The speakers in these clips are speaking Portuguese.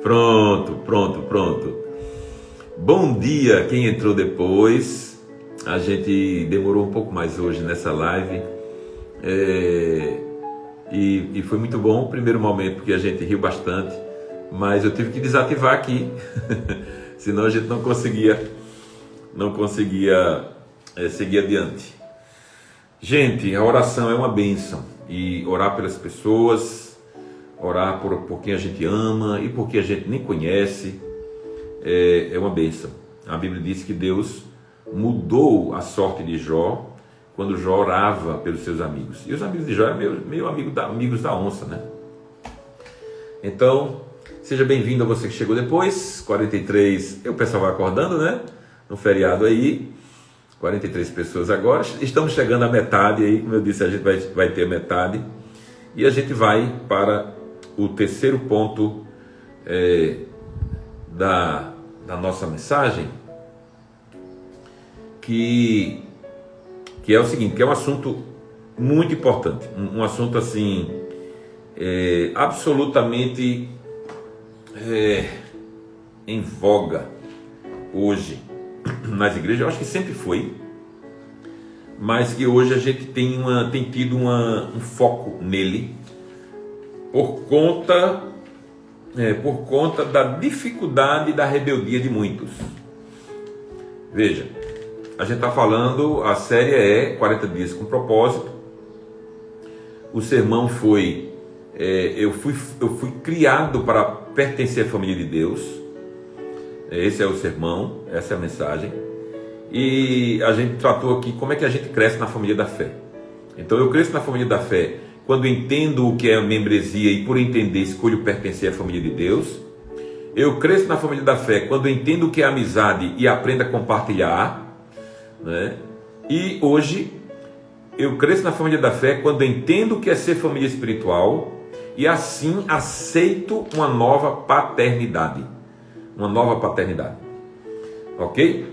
Pronto. Bom dia quem entrou depois. A gente demorou um pouco mais hoje nessa live. E foi muito bom o primeiro momento, porque a gente riu bastante. Mas eu tive que desativar aqui. Senão a gente não conseguia seguir adiante. Gente, a oração é uma bênção. E orar pelas pessoas, orar por quem a gente ama e por quem a gente nem conhece, é uma bênção. A Bíblia diz que Deus mudou a sorte de Jó quando Jó orava pelos seus amigos. E os amigos de Jó eram meio amigos da onça, né? Então, seja bem-vindo a você que chegou depois. 43, o pessoal vai acordando, né? No feriado aí. 43 pessoas agora. Estamos chegando à metade aí, como eu disse, a gente vai ter metade. E a gente vai para o terceiro ponto da nossa mensagem, que é o seguinte, que é um assunto muito importante, um assunto assim, absolutamente em voga hoje nas igrejas. Eu acho que sempre foi, mas que hoje a gente tem tido um foco nele por conta da dificuldade da rebeldia de muitos. Veja, a gente está falando, a série é 40 dias com propósito. O sermão foi, eu fui criado para pertencer à família de Deus. Esse é o sermão, essa é a mensagem. E a gente tratou aqui como é que a gente cresce na família da fé. Então eu cresço na família da fé quando entendo o que é a membresia e por entender escolho pertencer à família de Deus. Eu cresço na família da fé quando entendo o que é amizade e aprendo a compartilhar, né? E hoje eu cresço na família da fé quando entendo o que é ser família espiritual e assim aceito uma nova paternidade. Ok?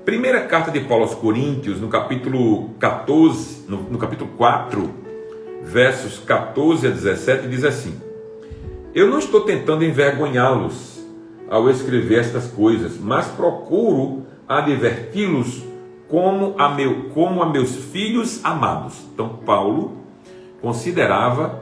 Primeira carta de Paulo aos Coríntios, no capítulo 14, no capítulo 4, versos 14 a 17, diz assim: eu não estou tentando envergonhá-los ao escrever estas coisas, mas procuro adverti-los como a meus filhos amados. Então Paulo considerava,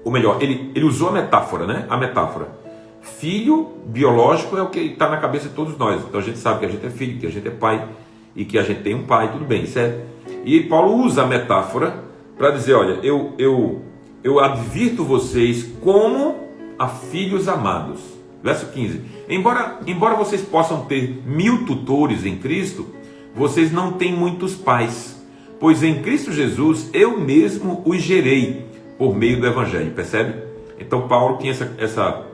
ou melhor, ele usou a metáfora, né? A metáfora. Filho biológico é o que está na cabeça de todos nós. Então a gente sabe que a gente é filho, que a gente é pai e que a gente tem um pai, tudo bem, certo? E Paulo usa a metáfora para dizer, olha, eu advirto vocês como a filhos amados. Verso 15. Embora vocês possam ter 1000 tutores em Cristo, vocês não têm muitos pais, pois em Cristo Jesus eu mesmo os gerei por meio do Evangelho. Percebe? Então Paulo tinha essa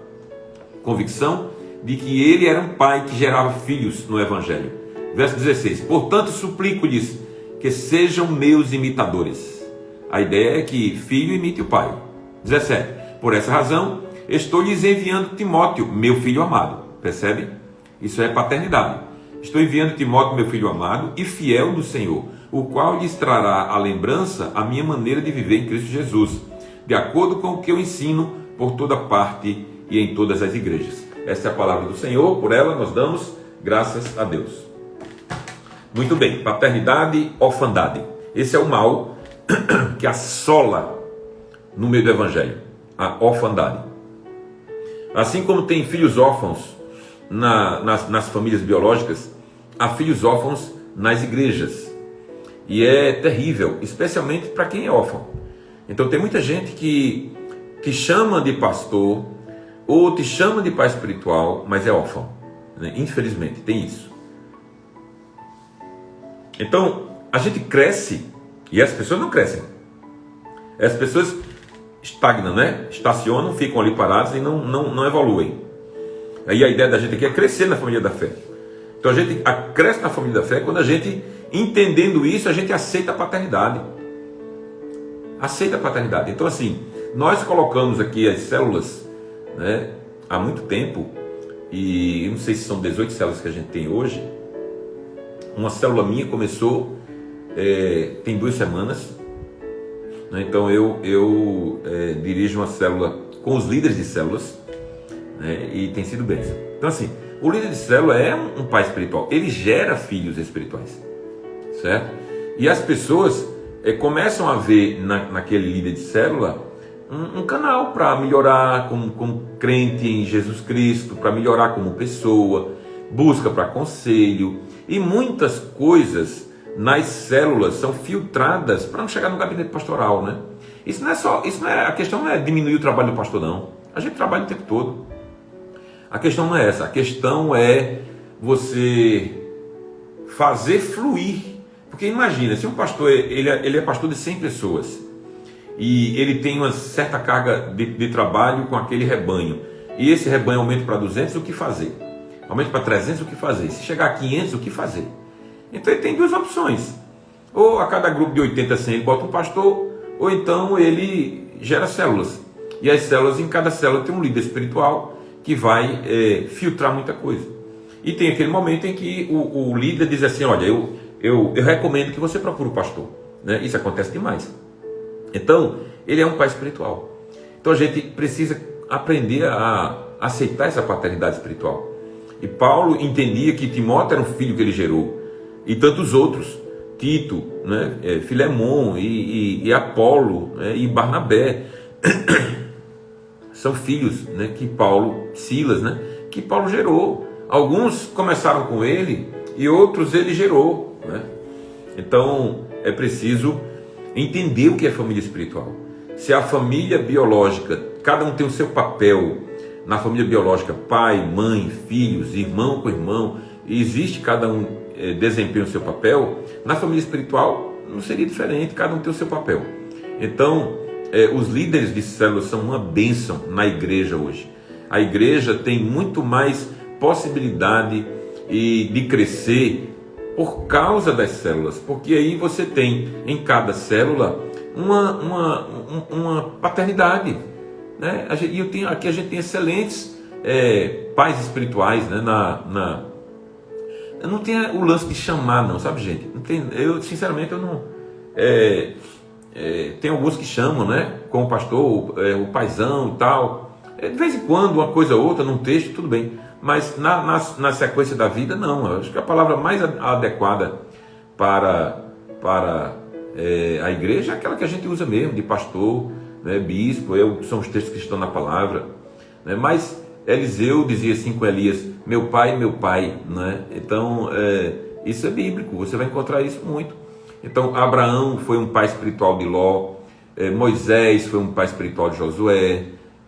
convicção de que ele era um pai que gerava filhos no Evangelho. Verso 16. Portanto, suplico-lhes que sejam meus imitadores. A ideia é que filho imite o pai. 17. Por essa razão, estou lhes enviando Timóteo, meu filho amado. Percebe? Isso é paternidade. Estou enviando Timóteo, meu filho amado e fiel do Senhor, o qual lhes trará à lembrança a minha maneira de viver em Cristo Jesus, de acordo com o que eu ensino por toda parte e em todas as igrejas. Essa é a palavra do Senhor, por ela nós damos graças a Deus. Muito bem, paternidade, orfandade. Esse é o mal que assola no meio do Evangelho, a orfandade. Assim como tem filhos órfãos nas famílias biológicas, há filhos órfãos nas igrejas. E é terrível, especialmente para quem é órfão. Então tem muita gente que te chama de pastor ou te chama de pai espiritual, mas é órfão, né? Infelizmente tem isso. Então a gente cresce e as pessoas não crescem. As pessoas estagnam, né? Estacionam, ficam ali paradas e não evoluem. Aí a ideia da gente aqui é crescer na família da fé. Então a gente cresce na família da fé quando a gente, entendendo isso, a gente aceita a paternidade. Aceita a paternidade. Então assim, nós colocamos aqui as células, né, há muito tempo, e eu não sei se são 18 células que a gente tem hoje. Uma célula minha começou, tem 2 semanas, né, então eu dirijo uma célula com os líderes de células, né, e tem sido bênção. Então assim, o líder de célula é um pai espiritual, ele gera filhos espirituais, certo? E as pessoas começam a ver naquele líder de célula um canal para melhorar como crente em Jesus Cristo, para melhorar como pessoa, busca para conselho, e muitas coisas nas células são filtradas para não chegar no gabinete pastoral, né? A questão não é diminuir o trabalho do pastor, não. A gente trabalha o tempo todo. A questão não é essa, a questão é você fazer fluir. Porque imagina, se um pastor, ele é pastor de 100 pessoas, e ele tem uma certa carga de trabalho com aquele rebanho, e esse rebanho aumenta para 200, o que fazer? Aumenta para 300, o que fazer? Se chegar a 500, o que fazer? Então ele tem duas opções: ou a cada grupo de 80, 100 ele bota um pastor, ou então ele gera células, e as células, em cada célula tem um líder espiritual que vai filtrar muita coisa. E tem aquele momento em que o líder diz assim: olha, eu recomendo que você procure o pastor, né? Isso acontece demais. Então ele é um pai espiritual. Então a gente precisa aprender a aceitar essa paternidade espiritual. E Paulo entendia que Timóteo era um filho que ele gerou, e tantos outros, Tito, né? Filemon e Apolo, né? E Barnabé são filhos, né? Que Paulo, Silas, né? Que Paulo gerou. Alguns começaram com ele e outros ele gerou, né? Então é preciso entender o que é família espiritual. Se a família biológica, cada um tem o seu papel na família biológica, pai, mãe, filhos, irmão com irmão, e existe, cada um desempenha o seu papel. Na família espiritual não seria diferente, cada um tem o seu papel. Então os líderes de células são uma bênção na igreja hoje. A igreja tem muito mais possibilidade de crescer por causa das células, porque aí você tem em cada célula uma paternidade, né? Aqui a gente tem excelentes pais espirituais, né? Não tem o lance de chamar, não, sabe, gente? Não tem, sinceramente, eu não... tem alguns que chamam, né? Com o pastor, o paizão e tal. De vez em quando, uma coisa ou outra, num texto, tudo bem. Mas na sequência da vida, não. Eu acho que a palavra mais adequada para a igreja é aquela que a gente usa mesmo, de pastor, né, bispo, são os textos que estão na palavra, né? Mas Eliseu dizia assim com Elias: meu pai, né? Então isso é bíblico, você vai encontrar isso muito. Então Abraão foi um pai espiritual de Ló, Moisés foi um pai espiritual de Josué,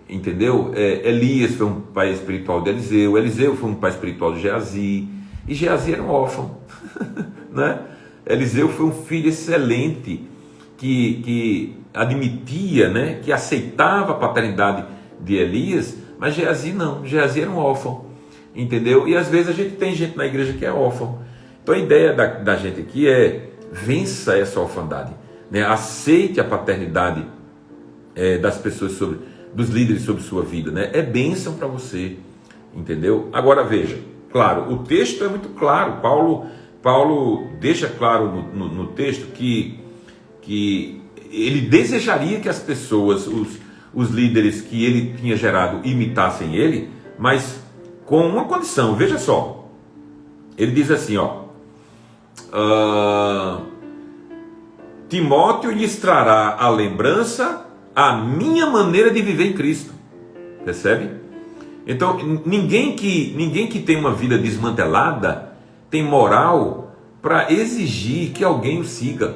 entendeu? Elias foi um pai espiritual de Eliseu, Eliseu foi um pai espiritual de Geazi, e Geazi era um órfão, né? Eliseu foi um filho excelente, que admitia, né, que aceitava a paternidade de Elias, mas Geazi não, Geazi era um órfão, entendeu? E às vezes a gente tem gente na igreja que é órfão. Então a ideia da gente aqui é: vença essa orfandade, né? Aceite a paternidade das pessoas, dos líderes sobre sua vida, né? É bênção para você, entendeu? Agora veja, claro, o texto é muito claro. Paulo deixa claro no texto que ele desejaria que as pessoas, os líderes que ele tinha gerado, imitassem ele, mas com uma condição. Veja só, ele diz assim, Timóteo lhes trará a lembrança a minha maneira de viver em Cristo. Percebe? Então ninguém que tem uma vida desmantelada tem moral para exigir que alguém o siga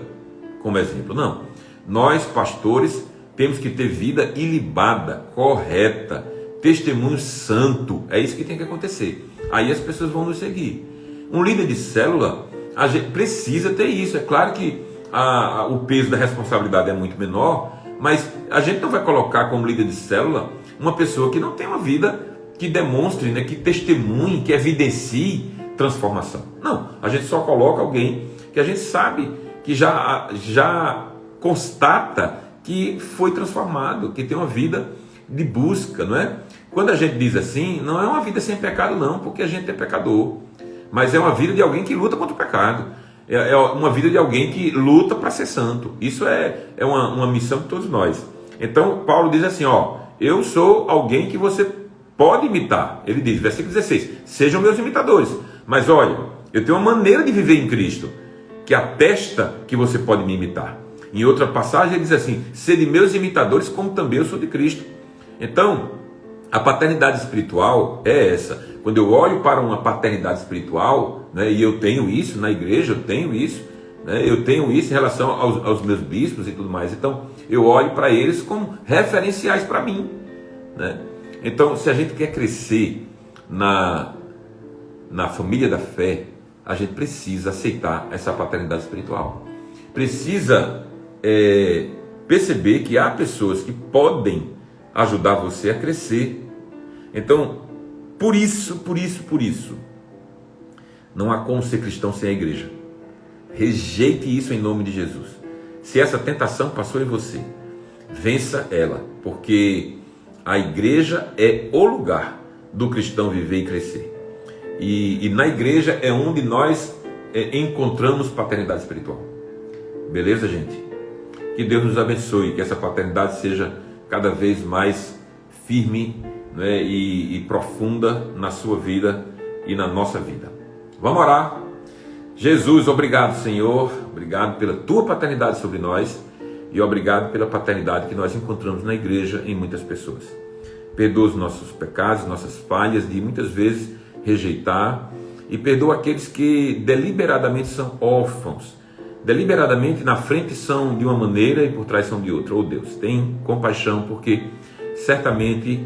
como exemplo. Não, nós pastores temos que ter vida ilibada, correta, testemunho santo. É isso que tem que acontecer. Aí as pessoas vão nos seguir. Um líder de célula, a gente precisa ter isso. É claro que o peso da responsabilidade é muito menor, mas a gente não vai colocar como líder de célula uma pessoa que não tem uma vida que demonstre, né, que testemunhe, que evidencie transformação. Não, a gente só coloca alguém que a gente sabe que já constata que foi transformado, que tem uma vida de busca, não é? Quando a gente diz assim, não é uma vida sem pecado não, porque a gente é pecador, mas é uma vida de alguém que luta contra o pecado, é uma vida de alguém que luta para ser santo. Isso é uma missão de todos nós. Então Paulo diz assim, eu sou alguém que você pode imitar. Ele diz, versículo 16, sejam meus imitadores. Mas olha, eu tenho uma maneira de viver em Cristo, que atesta que você pode me imitar. Em outra passagem ele diz assim, sede meus imitadores como também eu sou de Cristo. Então, a paternidade espiritual é essa. Quando eu olho para uma paternidade espiritual, né, e eu tenho isso na igreja, eu tenho isso em relação aos meus bispos e tudo mais. Então, eu olho para eles como referenciais para mim, né? Então, se a gente quer crescer na família da fé, a gente precisa aceitar essa paternidade espiritual. Precisa perceber que há pessoas que podem ajudar você a crescer. Então, por isso, não há como ser cristão sem a igreja. Rejeite isso em nome de Jesus. Se essa tentação passou em você, vença ela, porque a igreja é o lugar do cristão viver e crescer. E na igreja é onde nós encontramos paternidade espiritual. Beleza, gente? Que Deus nos abençoe, que essa paternidade seja cada vez mais firme, né, e profunda na sua vida e na nossa vida. Vamos orar. Jesus, obrigado, Senhor, obrigado pela tua paternidade sobre nós e obrigado pela paternidade que nós encontramos na igreja em muitas pessoas. Perdoa os nossos pecados, nossas falhas de muitas vezes rejeitar, e perdoa aqueles que deliberadamente são órfãos, deliberadamente na frente são de uma maneira e por trás são de outra. Oh Deus, tem compaixão, porque certamente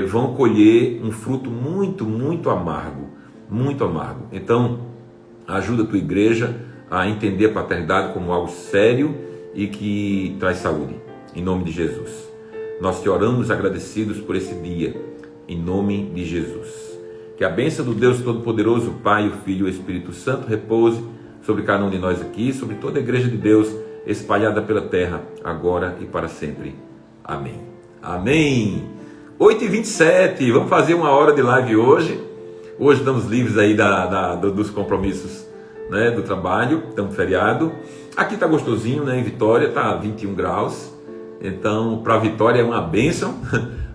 vão colher um fruto muito amargo, muito amargo. Então, ajuda a tua igreja a entender a paternidade como algo sério e que traz saúde, em nome de Jesus. Nós te oramos agradecidos por esse dia, em nome de Jesus. Que a bênção do Deus Todo-Poderoso, o Pai, o Filho e o Espírito Santo repouse sobre cada um de nós aqui, sobre toda a igreja de Deus espalhada pela terra, agora e para sempre. Amém. Amém. 8h27, vamos fazer uma hora de live hoje. Hoje estamos livres aí dos compromissos, né, do trabalho, estamos feriado. Aqui está gostosinho, né, em Vitória está 21 graus, então para Vitória é uma bênção.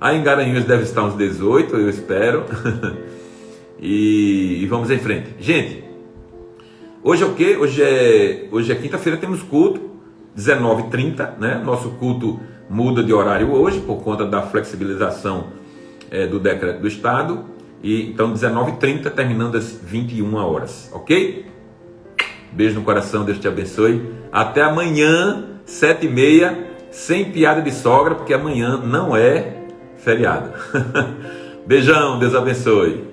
Aí em Garanhuns deve estar uns 18, eu espero. E vamos em frente. Gente, hoje é o quê? Hoje é quinta-feira, temos culto, 19h30, né? Nosso culto muda de horário hoje, por conta da flexibilização do decreto do Estado. E então 19h30, terminando às 21 horas, ok? Beijo no coração, Deus te abençoe. Até amanhã, 7h30, sem piada de sogra, porque amanhã não é feriado. Beijão, Deus abençoe.